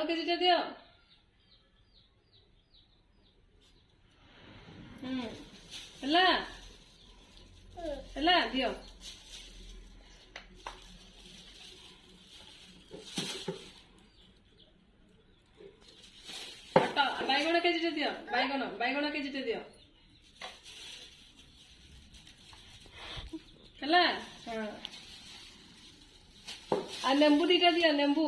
आलू केजी दियो। ହେଲା ହେଲା ଦିଅ। ବାଇଗଣ କେଜିଟେ ଦିଅ। ବାଇଗଣ କେଜିଟେ ଦିଅ। ହେଲା ହଁ। ଆଉ ଲେମ୍ବୁ ଦିଟା ଦିଅ। ଲେମ୍ବୁ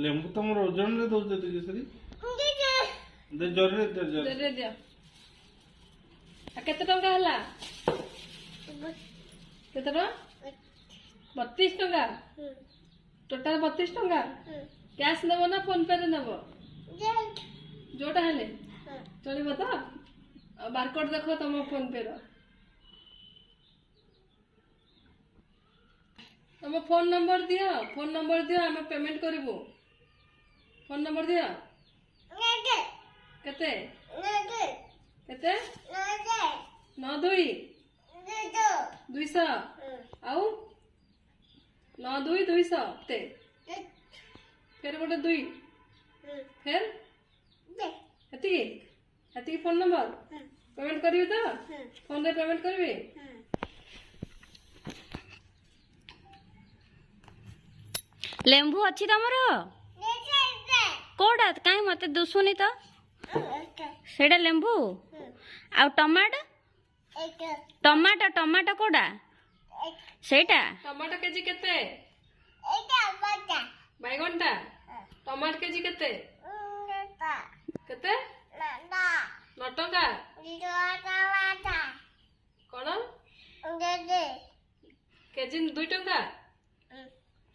ଲେମ୍ବୁ ତମର ଓଜନରେ ଦଉଛ ସରି ଜରିରେ ଦିଅ। ଆଉ କେତେ ଟଙ୍କା ହେଲା? କେତେ ଟଙ୍କା? 32 ଟଙ୍କା। ଟୋଟାଲ 32 ଟଙ୍କା। କ୍ୟାश ନେବ ନା ଫୋନ ପେ ରେ ନେବ? ଯୋଉଟା ହେଲେ ଚଳିବ ତ? ବାରକୋଡ ଦେଖ ତମ ଫୋନ ପେ ର। ତମ फोन नंबर दियो। फोन नंबर दियो आमे पेमेंट करिवो। फोन नंबर दियो। केते केते 92 200 आउ 92 200 ते फिर गोटे 2 फिर Haiti Haiti phone number payment करिवे तो फोन रे पेमेंट करिवे। लेंबू अच्छी तमर कोड़ा कहीं मत दुसुनी तो सेटा लेंबू आ टमाटो टमाटो टमाटो कोड़ा सेटा टमाटो केजी केते? बैगनटा टमाटो केजी केते? केते 9 टंका। कौन केजी 2 टंका।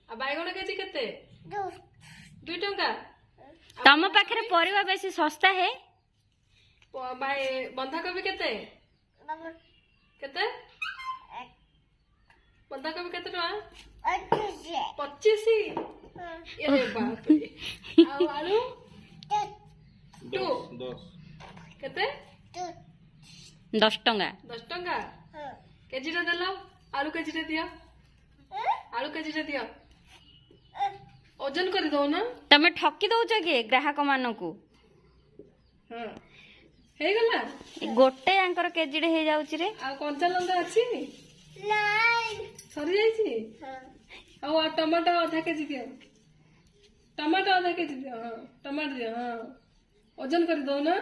आ बैगन केजी केते? 2 टंका। तम पाखरे परिवा बेसी सस्ता है। बंधाकोबी केते? केते बंधाकोबी केते टका? 25। ये बाप रे। आ आलू 10 केते? 10 टंका। 10 टंका केजी रे देलो। आलू केजी रे दियो। आलू केजी रे दियो। ओजन कर दो ना। तमे ठकी दउछ के ग्राहक मानकू? हां हे गला गोटे आंकर केजीडे हे जाउची रे। आ कंचा लंका अछि नाही सरी जाई छी। हां आ टमाटो आधा केजी दियो। टमाटो आधा केजी दियो। हां टमाटो दियो। हां ओजन कर दो ना।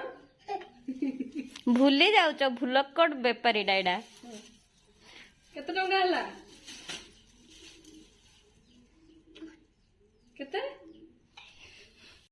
भूली जाउछ भुलक्कड़ बेपारी डाइडा। केते टंका हला? केते